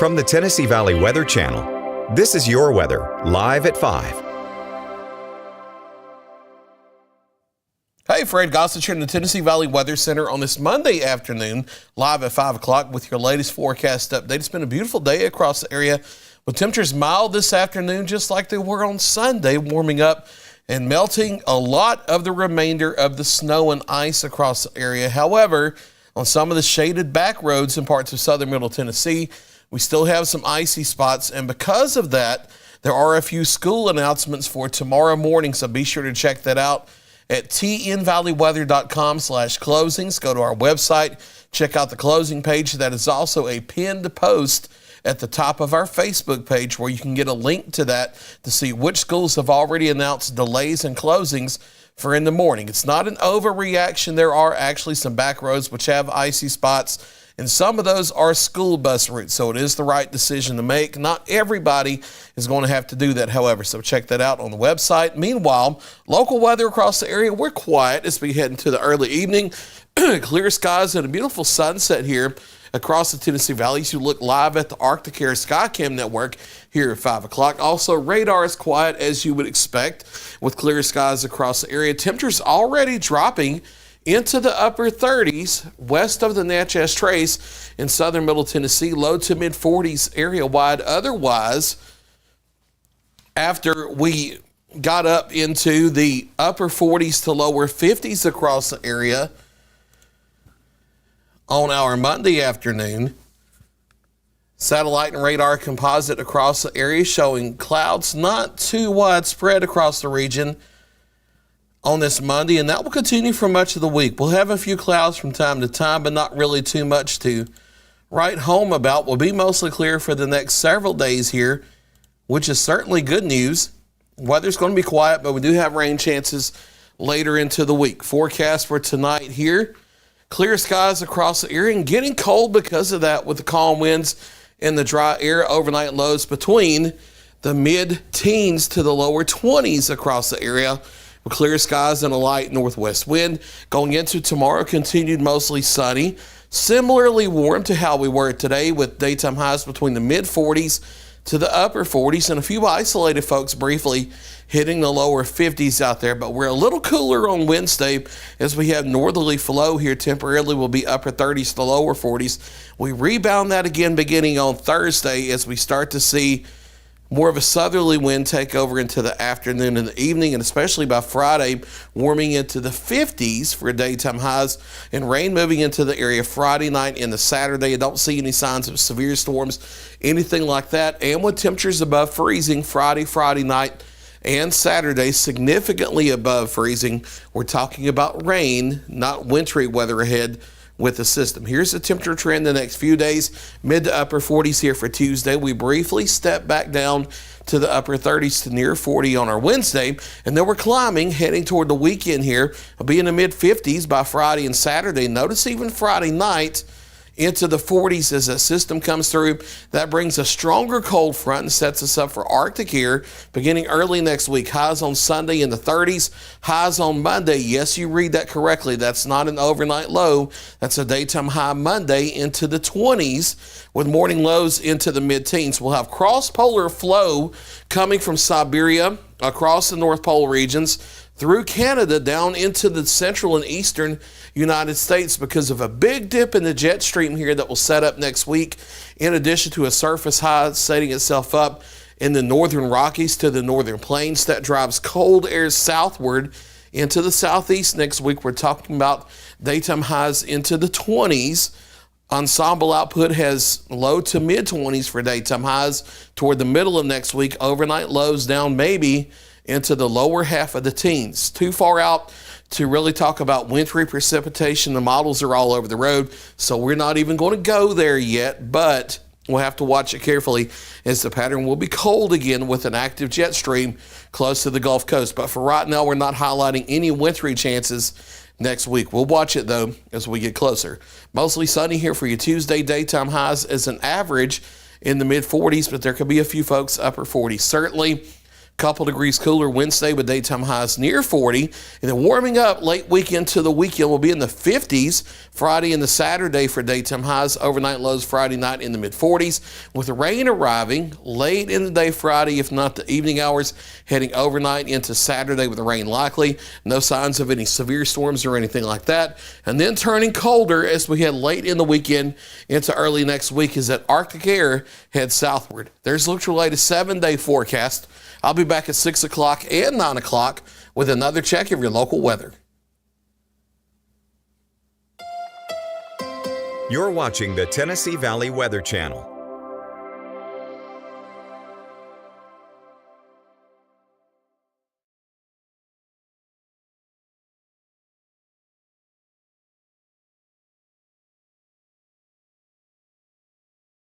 From the Tennessee Valley Weather Channel, this is your weather, live at 5. Hey, Fred Gossett here in the Tennessee Valley Weather Center on this Monday afternoon, live at 5 o'clock with your latest forecast update. It's been a beautiful day across the area with temperatures mild this afternoon, just like they were on Sunday, warming up and melting a lot of the remainder of the snow and ice across the area. However, on some of the shaded back roads in parts of southern Middle Tennessee, we still have some icy spots, and because of that, there are a few school announcements for tomorrow morning, so be sure to check that out at tnvalleyweather.com/closings. Go to our website, check out the closing page. That is also a pinned post at the top of our Facebook page where you can get a link to that to see which schools have already announced delays and closings for in the morning. It's not an overreaction. There are actually some back roads which have icy spots, and some of those are school bus routes, so it is the right decision to make. Not everybody is going to have to do that, however, so check that out on the website. Meanwhile, local weather across the area, we're quiet as we head into the early evening. Clear skies and a beautiful sunset here across the Tennessee Valley. You look live at the Arctic Air Skycam network here at 5 o'clock. Also, radar is quiet as you would expect with clear skies across the area. Temperatures already dropping into the upper 30s west of the Natchez Trace in southern Middle Tennessee, low to mid 40s area wide. Otherwise, after we got up into the upper 40s to lower 50s across the area on our Monday afternoon, satellite and radar composite across the area showing clouds not too widespread across the region on this Monday, and that will continue for much of the week. We'll have a few clouds from time to time, but not really too much to write home about. We'll be mostly clear for the next several days here, which is certainly good news. Weather's going to be quiet, but we do have rain chances later into the week. Forecast for tonight here, clear skies across the area and getting cold because of that with the calm winds and the dry air. Overnight lows between the mid-teens to the lower 20s across the area, with clear skies and a light northwest wind. Going into tomorrow, continued mostly sunny. Similarly warm to how we were today, with daytime highs between the mid-40s to the upper 40s, and a few isolated folks briefly hitting the lower 50s out there. But we're a little cooler on Wednesday as we have northerly flow here. Temporarily will be upper 30s to lower 40s. We rebound that again beginning on Thursday as we start to see more of a southerly wind take over into the afternoon and the evening, and especially by Friday, warming into the 50s for daytime highs, and rain moving into the area Friday night and the Saturday. I don't see any signs of severe storms, anything like that. And with temperatures above freezing Friday night, and Saturday significantly above freezing, we're talking about rain, not wintry weather ahead with the system. Here's the temperature trend the next few days. Mid to upper 40s here for Tuesday. We briefly step back down to the upper 30s to near 40 on our Wednesday, and then we're climbing, heading toward the weekend here. We'll be in the mid 50s by Friday and Saturday. Notice even Friday night into the 40s as that system comes through. That brings a stronger cold front and sets us up for Arctic air beginning early next week. Highs on Sunday in the 30s, highs on Monday. Yes, you read that correctly. That's not an overnight low. That's a daytime high Monday into the 20s with morning lows into the mid-teens. We'll have cross-polar flow coming from Siberia across the North Pole regions through Canada down into the central and eastern United States because of a big dip in the jet stream here that will set up next week, in addition to a surface high setting itself up in the northern Rockies to the northern plains. That drives cold air southward into the southeast next week. We're talking about daytime highs into the 20s. Ensemble output has low to mid 20s for daytime highs toward the middle of next week. Overnight lows down maybe into the lower half of the teens. Too far out to really talk about wintry precipitation. The models are all over the road, so we're not even going to go there yet, but we'll have to watch it carefully as the pattern will be cold again with an active jet stream close to the Gulf Coast. But for right now, we're not highlighting any wintry chances next week. We'll watch it, though, as we get closer. Mostly sunny here for you Tuesday. Daytime highs as an average in the mid-40s, but there could be a few folks upper 40s. Certainly Couple degrees cooler Wednesday with daytime highs near 40. And then warming up late weekend to the weekend will be in the 50s. Friday and the Saturday for daytime highs. Overnight lows Friday night in the mid-40s. With the rain arriving late in the day Friday, if not the evening hours, heading overnight into Saturday with the rain likely. No signs of any severe storms or anything like that. And then turning colder as we head late in the weekend into early next week as that Arctic air heads southward. There's Look Your latest 7-day forecast. I'll be back at 6 o'clock and 9 o'clock with another check of your local weather. You're watching the Tennessee Valley Weather Channel.